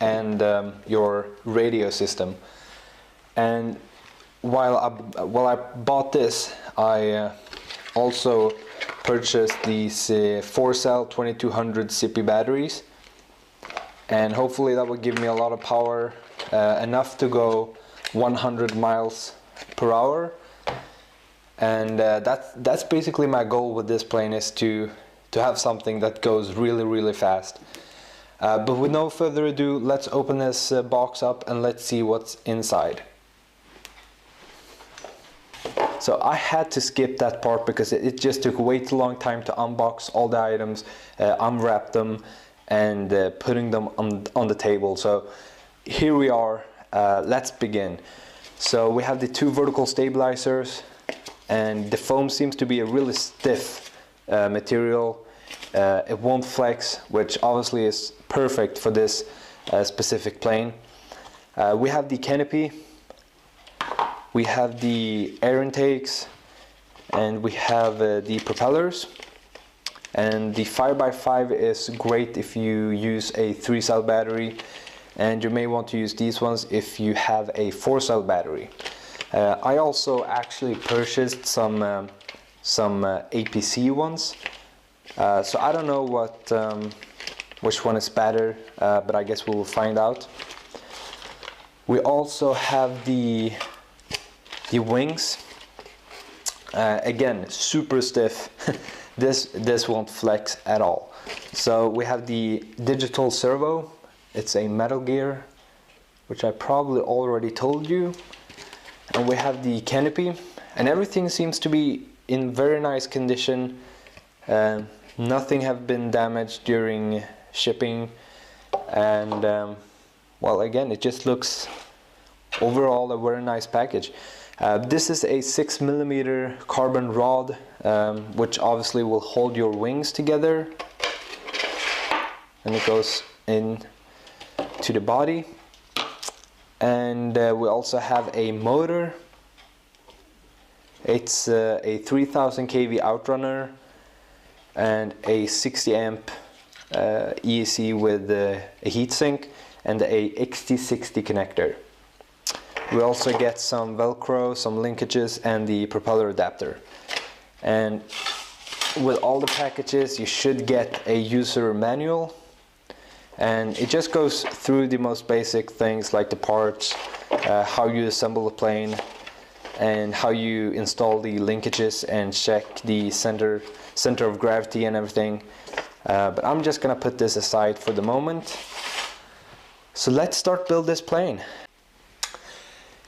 and your radio system. And while I bought this, I also purchased these 4-cell 2200 CP batteries, and hopefully that will give me a lot of power, enough to go 100 miles per hour. And that's basically my goal with this plane, is to have something that goes really fast. But with no further ado, let's open this box up and let's see what's inside. So I had to skip that part because it just took way too long time to unbox all the items, unwrap them, and putting them on the table. So here we are. Let's begin. So we have the 2 vertical stabilizers, and the foam seems to be a really stiff material. It won't flex, which obviously is perfect for this specific plane. We have the canopy, we have the air intakes, and we have the propellers. And the 5x5 is great if you use a 3-cell battery, and you may want to use these ones if you have a 4-cell battery. I also actually purchased some APC ones, so I don't know which one is better, but I guess we'll find out. We also have the wings. Again, super stiff. This won't flex at all. So we have the digital servo. It's a metal gear, which I probably already told you. And we have the canopy, and everything seems to be in very nice condition. Nothing have been damaged during shipping, and well, again, it just looks overall a very nice package. This is a 6mm carbon rod, which obviously will hold your wings together, and it goes in to the body. And we also have a motor. It's a 3000 kV outrunner and a 60 amp EEC with a heatsink and a XT60 connector. We also get some Velcro, some linkages, and the propeller adapter. And with all the packages you should get a user manual, and it just goes through the most basic things like the parts, how you assemble the plane, and how you install the linkages and check the center of gravity and everything. But I'm just gonna put this aside for the moment. So let's start build this plane.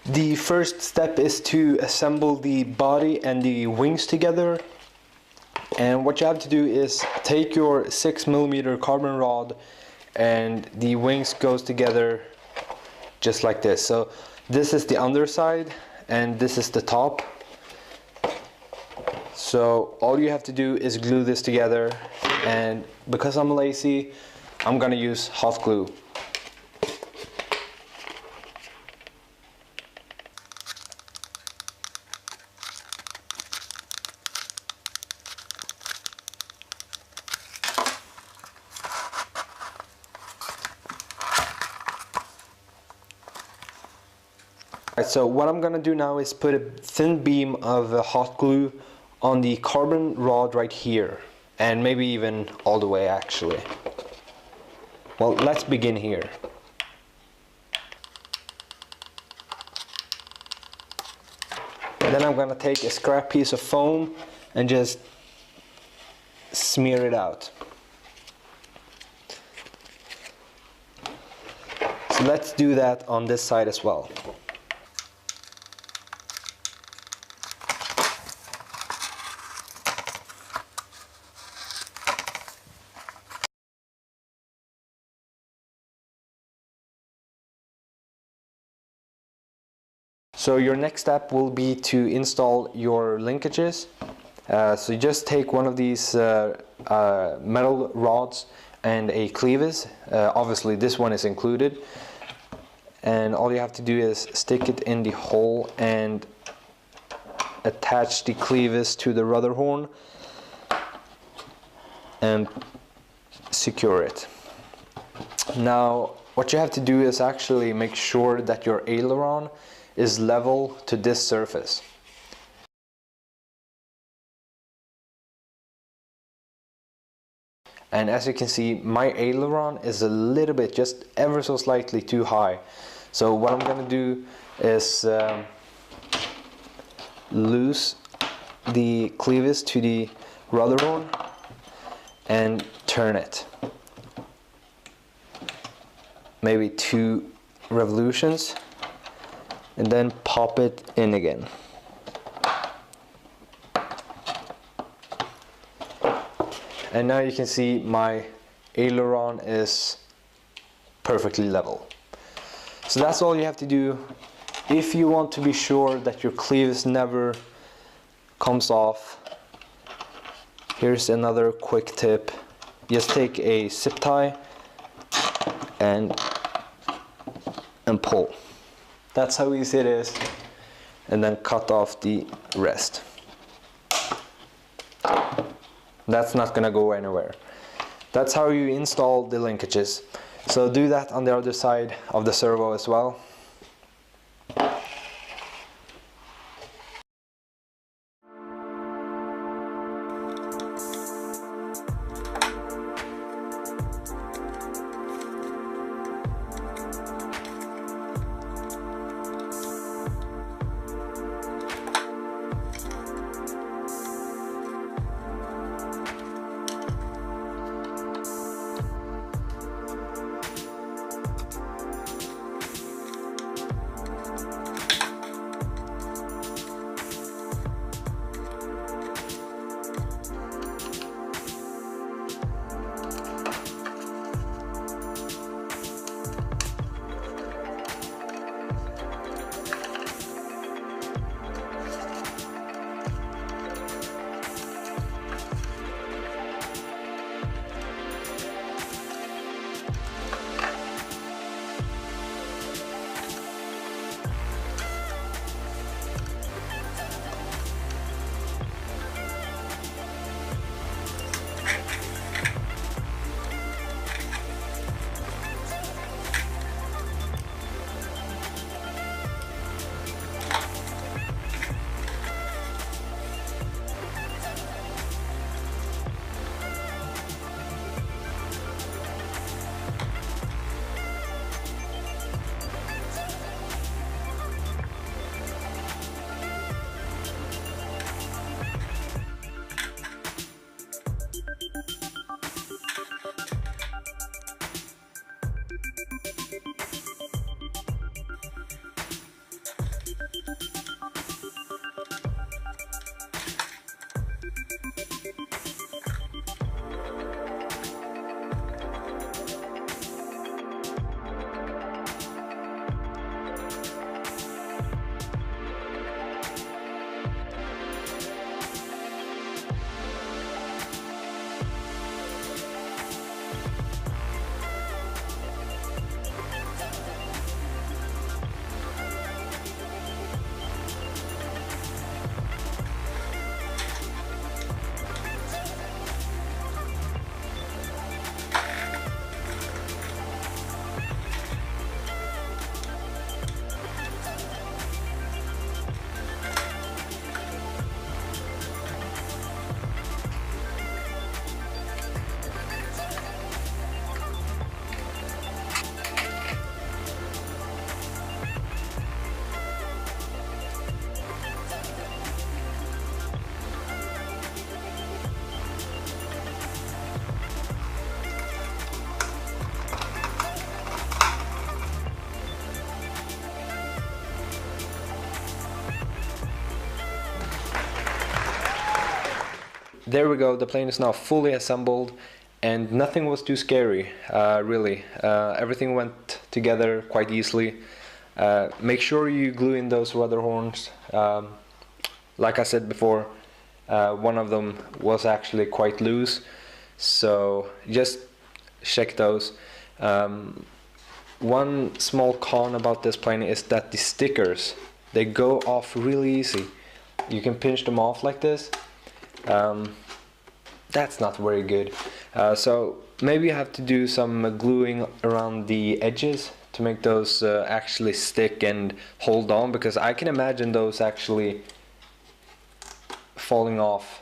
The first step is to assemble the body and the wings together. And what you have to do is take your 6mm carbon rod, and the wings goes together just like this. So this is the underside and this is the top. So all you have to do is glue this together, and because I'm lazy, I'm gonna use hot glue. So what I'm gonna do now is put a thin beam of hot glue on the carbon rod right here, and maybe even all the way actually. Well, let's begin here. And then I'm gonna take a scrap piece of foam and just smear it out. So let's do that on this side as well. So your next step will be to install your linkages. So you just take one of these metal rods and a clevis. Obviously this one is included. And all you have to do is stick it in the hole and attach the clevis to the rudder horn and secure it. Now what you have to do is actually make sure that your aileron is level to this surface. And as you can see, my aileron is a little bit, just ever so slightly too high. So what I'm going to do is loose the clevis to the rudder horn and turn it. Maybe 2 revolutions, and then pop it in again. And now you can see my aileron is perfectly level. So that's all you have to do. If you want to be sure that your clevis never comes off, here's another quick tip. Just take a zip tie and pull. That's how easy it is. And then cut off the rest. That's not gonna go anywhere. That's how you install the linkages. So do that on the other side of the servo as well. There we go, the plane is now fully assembled and nothing was too scary, really. Everything went together quite easily. Make sure you glue in those rudder horns. Like I said before, one of them was actually quite loose, so just check those. One small con about this plane is that the stickers, they go off really easy. You can pinch them off like this. that's not very good. So maybe you have to do some gluing around the edges to make those actually stick and hold on, because I can imagine those actually falling off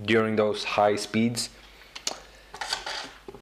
during those high speeds.